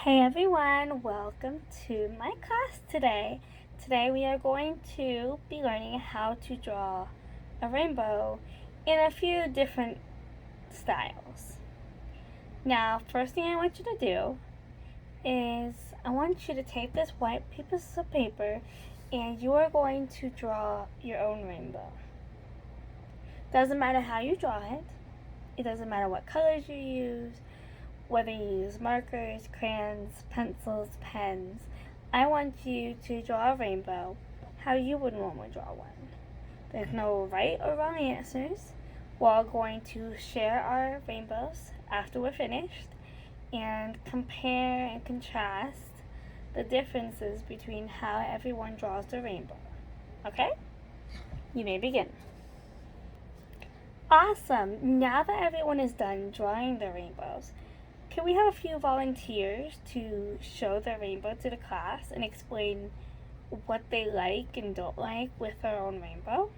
Hey everyone, welcome to my class today. Today we are going to be learning how to draw a rainbow in a few different styles. Now, first thing I want you to do is I want you to take this white piece of paper and you are going to draw your own rainbow. Doesn't matter how you draw it. It doesn't matter what colors you use. Whether you use markers, crayons, pencils, pens, I want you to draw a rainbow how you would normally draw one. There's no right or wrong answers. We're all going to share our rainbows after we're finished and compare and contrast the differences between how everyone draws the rainbow. Okay? You may begin. Awesome! Now that everyone is done drawing their rainbows, can we have a few volunteers to show their rainbow to the class and explain what they like and don't like with their own rainbow?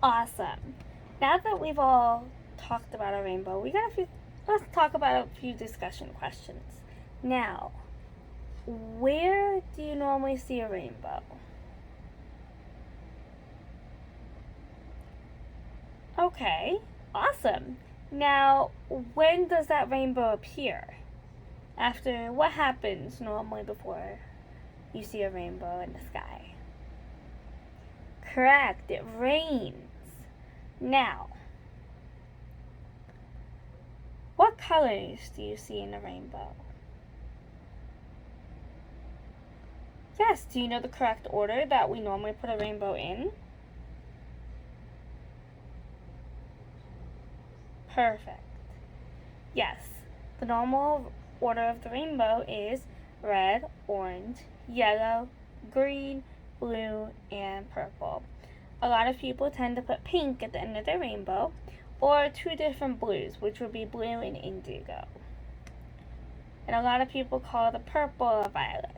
Awesome. Now that we've all talked about our rainbow, let's talk about a few discussion questions. Now, where do you normally see a rainbow? Okay, awesome. Now, when does that rainbow appear? What happens normally before you see a rainbow in the sky? Correct, it rains. Now, what colors do you see in a rainbow? Yes, do you know the correct order that we normally put a rainbow in? Perfect. Yes, the normal order of the rainbow is red, orange, yellow, green, blue, and purple. A lot of people tend to put pink at the end of their rainbow, or two different blues, which would be blue and indigo. And a lot of people call the purple a violet.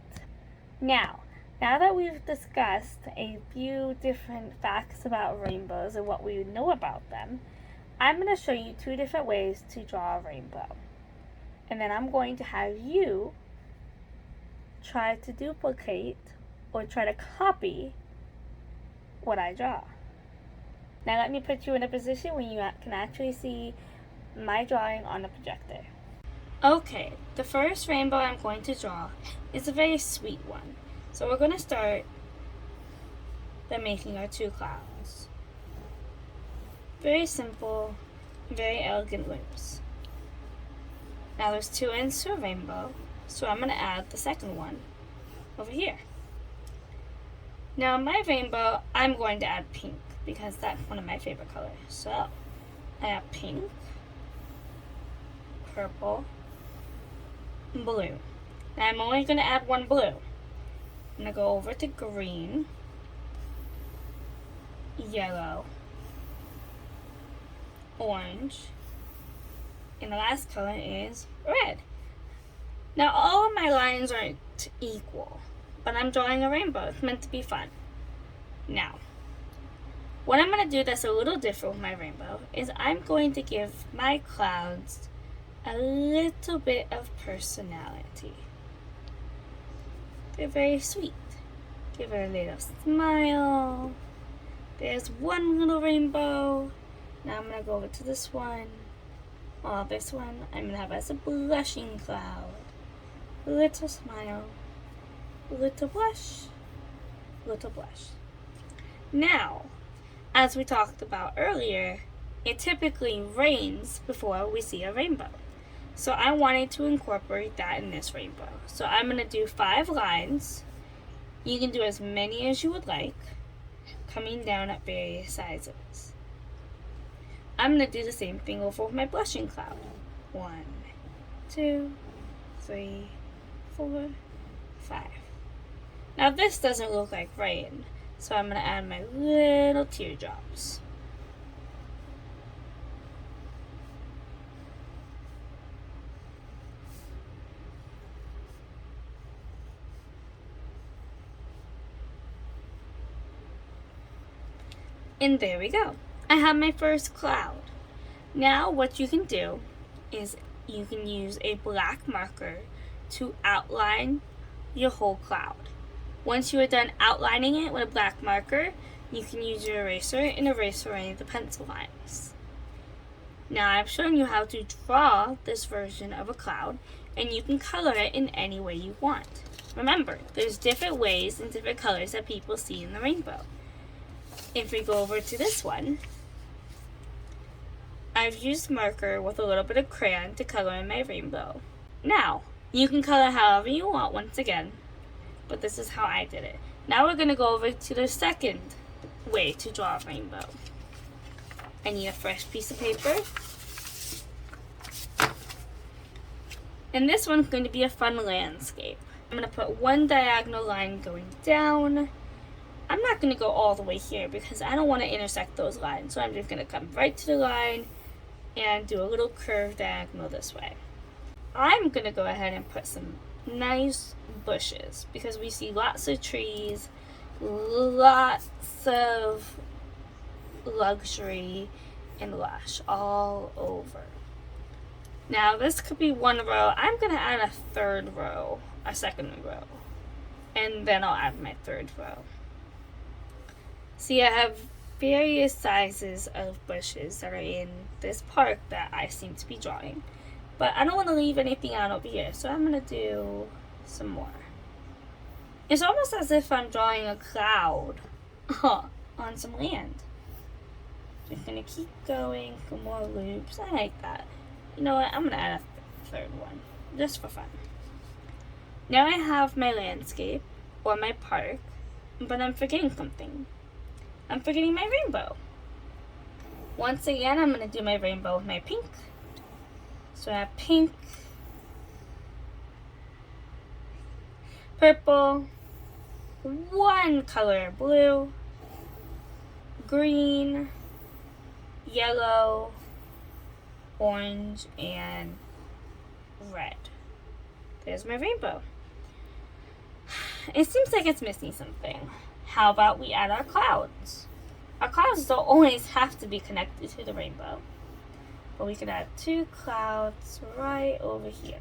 Now that we've discussed a few different facts about rainbows and what we know about them, I'm going to show you two different ways to draw a rainbow. And then I'm going to have you try to duplicate or try to copy what I draw. Now let me put you in a position where you can actually see my drawing on the projector. Okay, the first rainbow I'm going to draw is a very sweet one. So we're going to start by making our two clouds. Very simple, very elegant loops. Now there's two ends to a rainbow, so I'm going to add the second one over here. Now in my rainbow, I'm going to add pink because that's one of my favorite colors. So I have pink, purple, and blue. Now I'm only going to add one blue. I'm going to go over to green, yellow, orange, and the last color is red. Now all of my lines aren't equal, but I'm drawing a rainbow. It's meant to be fun. Now, what I'm going to do that's a little different with my rainbow is I'm going to give my clouds a little bit of personality. They're very sweet. Give her a little smile. There's one little rainbow. Now I'm going to go over to this one. This one I'm going to have as a blushing cloud. Little smile. Little blush. Little blush. Now, as we talked about earlier, it typically rains before we see a rainbow. So I wanted to incorporate that in this rainbow. So I'm going to do 5 lines. You can do as many as you would like, coming down at various sizes. I'm going to do the same thing over with my blushing cloud. 1, 2, 3, 4, 5. Now this doesn't look like rain, so I'm going to add my little teardrops. And there we go. I have my first cloud. Now what you can do is you can use a black marker to outline your whole cloud. Once you are done outlining it with a black marker, you can use your eraser and erase away the pencil lines. Now I've shown you how to draw this version of a cloud, and you can color it in any way you want. Remember, there's different ways and different colors that people see in the rainbow. If we go over to this one, I've used marker with a little bit of crayon to color in my rainbow. Now, you can color however you want once again, but this is how I did it. Now we're going to go over to the second way to draw a rainbow. I need a fresh piece of paper. And this one's going to be a fun landscape. I'm going to put one diagonal line going down. I'm not going to go all the way here because I don't want to intersect those lines. So I'm just going to come right to the line and do a little curved diagonal this way. I'm going to go ahead and put some nice bushes because we see lots of trees, lots of luxury and lush all over. Now this could be one row. I'm going to add a second row, and then I'll add my third row. See, I have various sizes of bushes that are in this park that I seem to be drawing, but I don't want to leave anything out over here, so I'm going to do some more. It's almost as if I'm drawing a cloud on some land. Just going to keep going for more loops. I like that. You know what? I'm going to add a third one just for fun. Now I have my landscape or my park, but I'm forgetting something. I'm forgetting my rainbow. Once again, I'm going to do my rainbow with my pink. So I have pink, purple, one color blue, green, yellow, orange, and red. There's my rainbow. It seems like it's missing something. How about we add our clouds? Our clouds don't always have to be connected to the rainbow, but we could add two clouds right over here.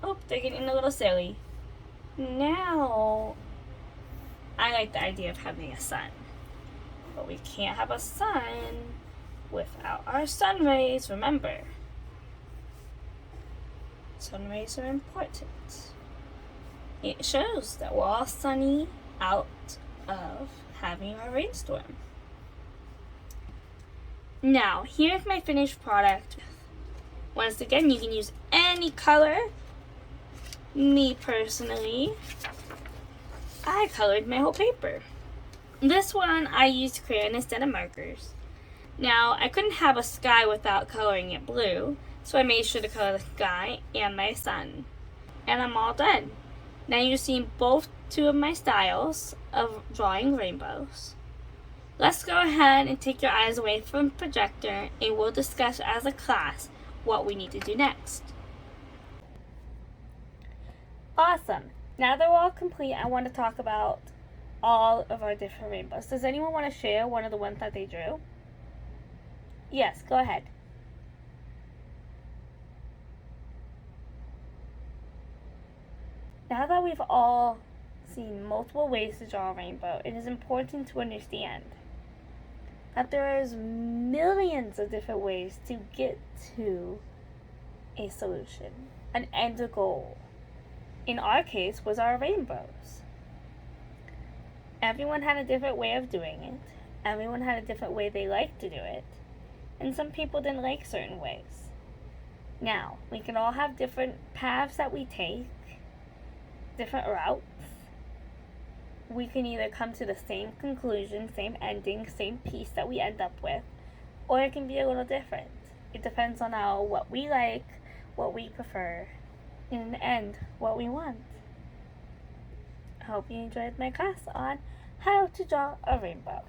Oh, they're getting a little silly. Now, I like the idea of having a sun, but we can't have a sun without our sun rays. Remember, sun rays are important. It shows that we're all sunny out of having our rainstorm. Now, here's my finished product. Once again, you can use any color. Me personally, I colored my whole paper. This one I used crayon instead of markers. Now, I couldn't have a sky without coloring it blue, so I made sure to color the sky and my sun. And I'm all done. Now you've seen two of my styles of drawing rainbows. Let's go ahead and take your eyes away from the projector, and we'll discuss as a class what we need to do next. Awesome. Now that we're all complete, I want to talk about all of our different rainbows. Does anyone want to share one of the ones that they drew? Yes, go ahead. Now that we've all seen multiple ways to draw a rainbow, it is important to understand that there is millions of different ways to get to a solution, an end goal. In our case, was our rainbows. Everyone had a different way of doing it. Everyone had a different way they liked to do it. And some people didn't like certain ways. Now, we can all have different paths that we take, different routes. We can either come to the same conclusion, same ending, same piece that we end up with, or it can be a little different. It depends on what we like, what we prefer, and in the end, what we want. I hope you enjoyed my class on how to draw a rainbow.